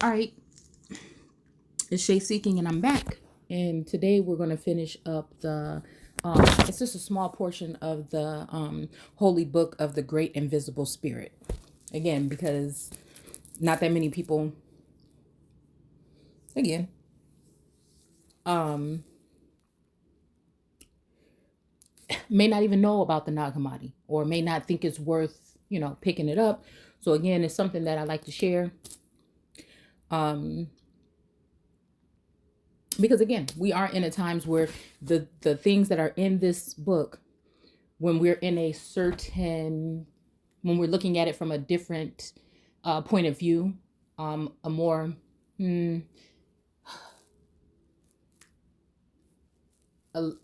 All right, it's Shay Seeking, and I'm back. And today we're going to finish up it's just a small portion of the Holy Book of the Great Invisible Spirit. Again, because not that many people, again, may not even know about the Nag Hammadi or may not think it's worth, picking it up. So again, it's something that I like to share. Because again, we are in a times where the things that are in this book, when we're in a certain, when we're looking at it from a different point of view, a more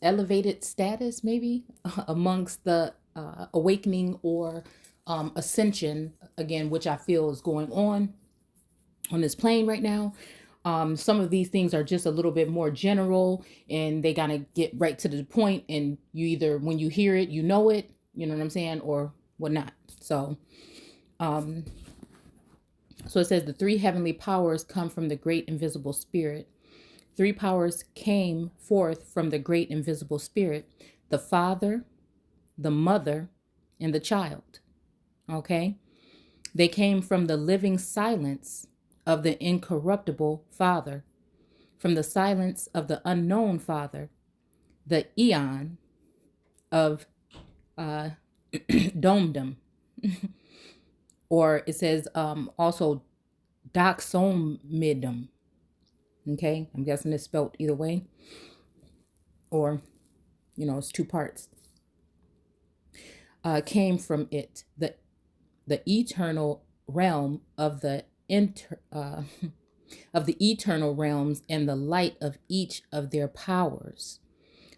elevated status, maybe amongst the awakening or ascension, again, which I feel is going on this plane right now. Some of these things are just a little bit more general and they gotta get right to the point, and you either, when you hear it, you know it, you know what I'm saying, or whatnot. So it says the three heavenly powers come from the great invisible spirit. Three powers came forth from the great invisible spirit: the Father, the Mother, and the child. Okay? They came from the living silence of the incorruptible Father, from the silence of the unknown Father, the eon of domdom, or it says also doxomidum. Okay, I'm guessing it's spelled either way, or it's two parts. Came from it, the eternal realm of the of the eternal realms, and the light of each of their powers.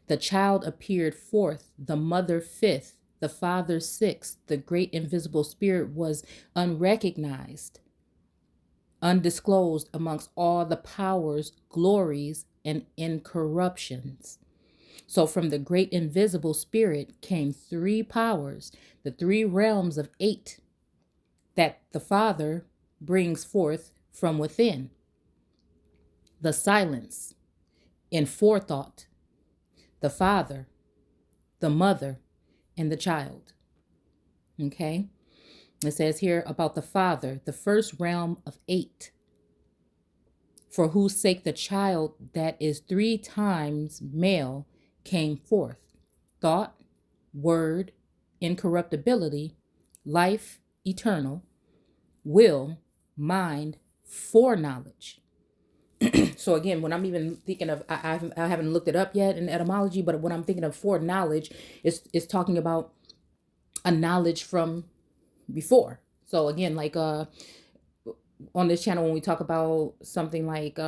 The child appeared fourth, the mother fifth, the father sixth. The great invisible spirit was unrecognized, undisclosed amongst all the powers, glories, and incorruptions. So from the great invisible spirit came three powers, the three realms of eight that the Father brings forth from within: the silence in forethought, the Father, the Mother, and the child. Okay? It says here about the Father, the first realm of eight, for whose sake the child that is three times male came forth: thought, word, incorruptibility, life eternal, will, mind, foreknowledge. So again, when I'm even thinking of, I haven't looked it up yet in etymology, but when I'm thinking of foreknowledge, it's talking about a knowledge from before. So again, like on this channel, when we talk about something like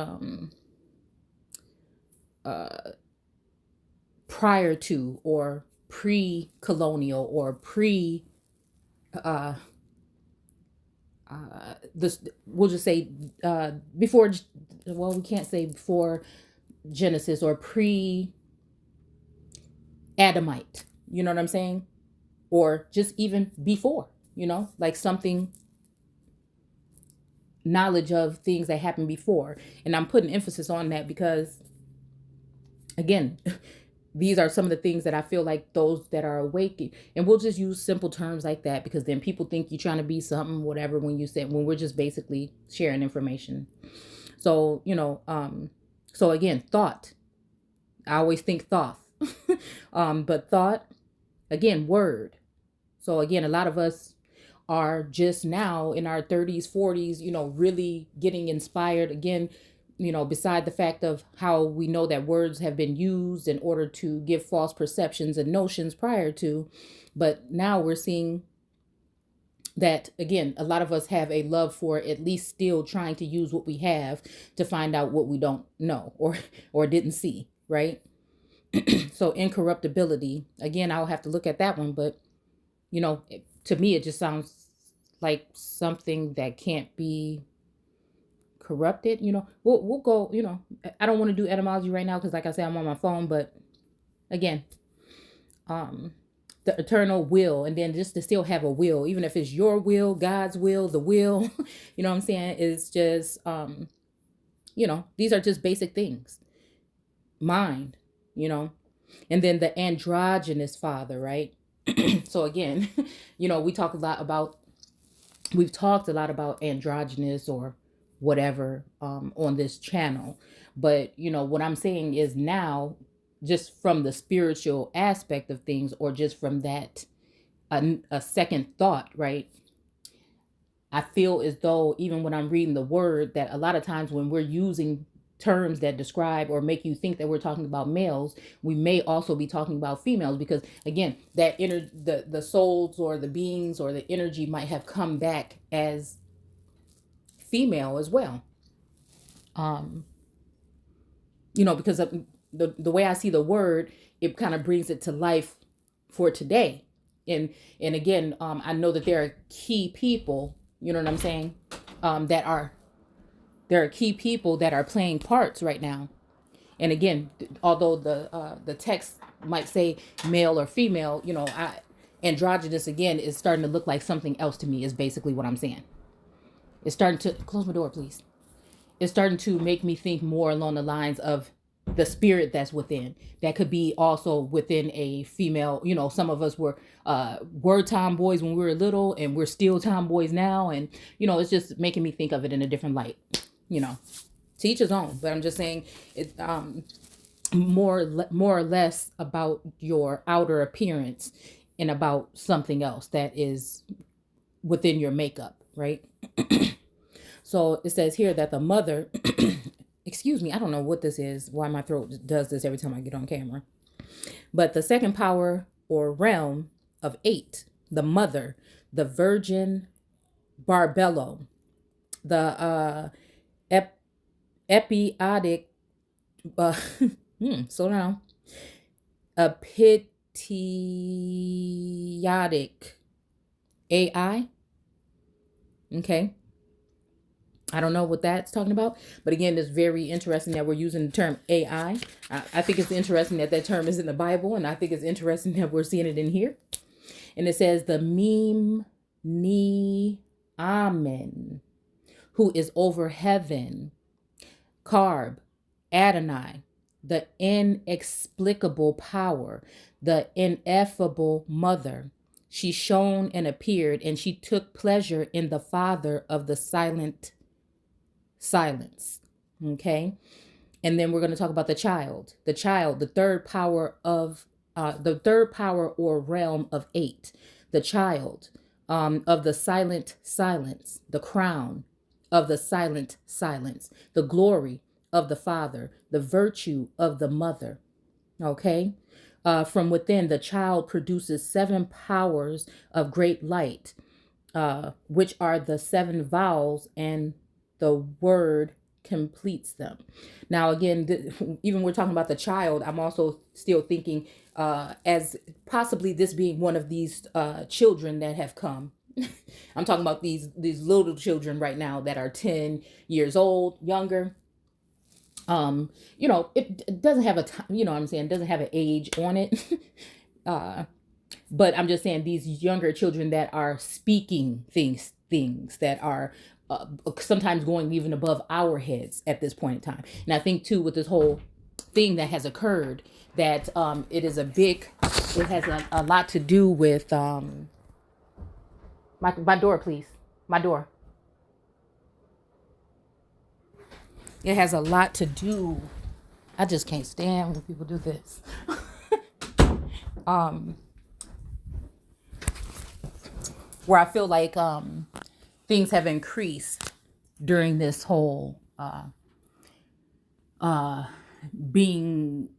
prior to, or pre-colonial, or pre this, we'll just say before, well, we can't say before Genesis, or pre Adamite, you know what I'm saying? Or just even before, like something, knowledge of things that happened before. And I'm putting emphasis on that because, again, these are some of the things that I feel like those that are awake, and we'll just use simple terms like that, because then people think you're trying to be something, whatever, when you say, when we're just basically sharing information. So, so again, thought, I always think thought, but thought, again, word. So again, a lot of us are just now in our 30s, 40s, really getting inspired again, beside the fact of how we know that words have been used in order to give false perceptions and notions prior to. But now we're seeing that, again, a lot of us have a love for at least still trying to use what we have to find out what we don't know, or didn't see, right? So incorruptibility, again, I'll have to look at that one, but to me, it just sounds like something that can't be corrupted. We'll go, I don't want to do etymology right now because, like I said, I'm on my phone. But again, the eternal will, and then just to still have a will, even if it's your will, God's will, the will, you know what I'm saying? It's just, these are just basic things. Mind, you know, and then the androgynous father, right? So again, we've talked a lot about androgynous or whatever on this channel. But, what I'm saying is now, just from the spiritual aspect of things, or just from that, a second thought, right? I feel as though even when I'm reading the word, that a lot of times when we're using terms that describe or make you think that we're talking about males, we may also be talking about females, because again, that the souls or the beings or the energy might have come back as female as well. Because of the way I see the word, it kind of brings it to life for today. And again, I know that there are key people, you know what I'm saying, there are key people that are playing parts right now. And again, although the text might say male or female, androgynous again is starting to look like something else to me, is basically what I'm saying. It's starting to close my door, please. It's starting to make me think more along the lines of the spirit that's within. That could be also within a female. Some of us were tomboys when we were little, and we're still tomboys now. And, it's just making me think of it in a different light, to each his own. But I'm just saying it, more or less about your outer appearance and about something else that is within your makeup, right? So it says here that the mother, excuse me, I don't know what this is, why my throat does this every time I get on camera. But the second power or realm of 8, the mother, the virgin barbello, the epiotic, slow down, epitiotic AI. Okay. I don't know what that's talking about, but again, it's very interesting that we're using the term AI. I think it's interesting that term is in the Bible, and I think it's interesting that we're seeing it in here. And it says the Mem Ni Amen, who is over heaven, Carb, Adonai, the inexplicable power, the ineffable mother. She shone and appeared, and she took pleasure in the Father of the silence. Okay. And then we're going to talk about the child, the third power or realm of 8, the child, of the silent silence, the crown of the silent silence, the glory of the Father, the virtue of the mother. Okay. From within, the child produces 7 powers of great light, which are the 7 vowels, and the word completes them. Now, again, even we're talking about the child, I'm also still thinking as possibly this being one of these children that have come. I'm talking about these little children right now that are 10 years old, younger. It doesn't have a time, what I'm saying, it doesn't have an age on it. But I'm just saying these younger children that are speaking things that are sometimes going even above our heads at this point in time. And I think too, with this whole thing that has occurred, that it has a lot to do with my door, please. My door. It has a lot to do. I just can't stand when people do this. Where I feel like things have increased during this whole being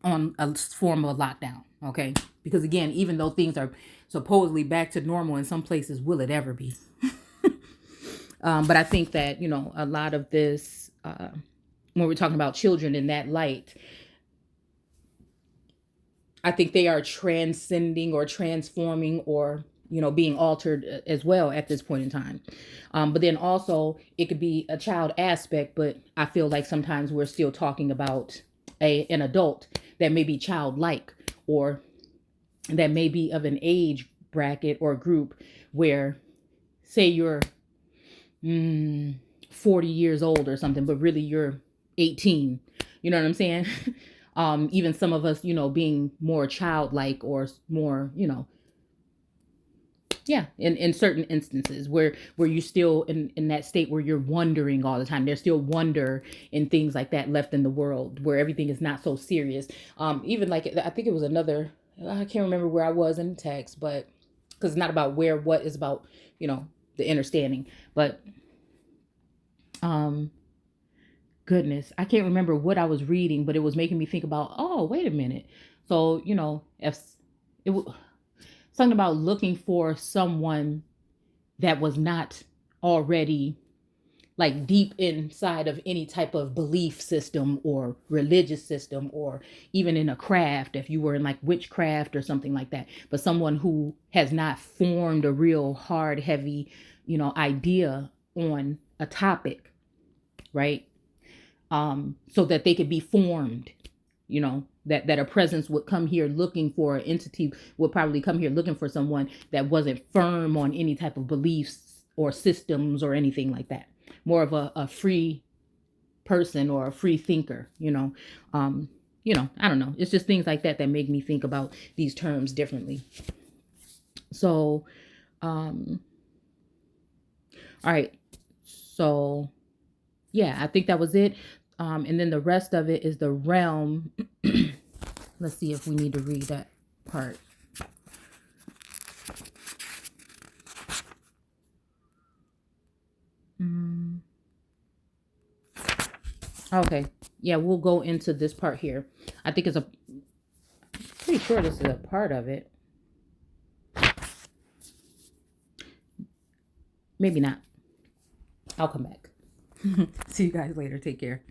on a form of lockdown. Okay, because again, even though things are supposedly back to normal in some places, will it ever be? But I think that a lot of this, when we're talking about children in that light, I think they are transcending or transforming or being altered as well at this point in time. But then also it could be a child aspect, but I feel like sometimes we're still talking about an adult that may be childlike, or that may be of an age bracket or group where, say you're 40 years old or something, but really you're 18. You know what I'm saying? Even some of us, being more childlike or more, yeah, in certain instances where you're still in that state where you're wondering all the time. There's still wonder and things like that left in the world where everything is not so serious. Even like, I think it was another, I can't remember where I was in the text, but because it's not about where, what is about, the understanding. But goodness, I can't remember what I was reading, but it was making me think about, oh, wait a minute. So, if it was something about looking for someone that was not already like deep inside of any type of belief system or religious system, or even in a craft, if you were in like witchcraft or something like that, but someone who has not formed a real hard, heavy, idea on a topic, right? So that they could be formed, that a presence would come here looking for, an entity would probably come here looking for someone that wasn't firm on any type of beliefs or systems or anything like that. More of a free person or a free thinker, I don't know. It's just things like that that make me think about these terms differently. So, all right. So, yeah, I think that was it. And then the rest of it is the realm. Let's see if we need to read that part. Okay. Yeah, we'll go into this part here. I think it's pretty sure this is a part of it. Maybe not. I'll come back. See you guys later. Take care.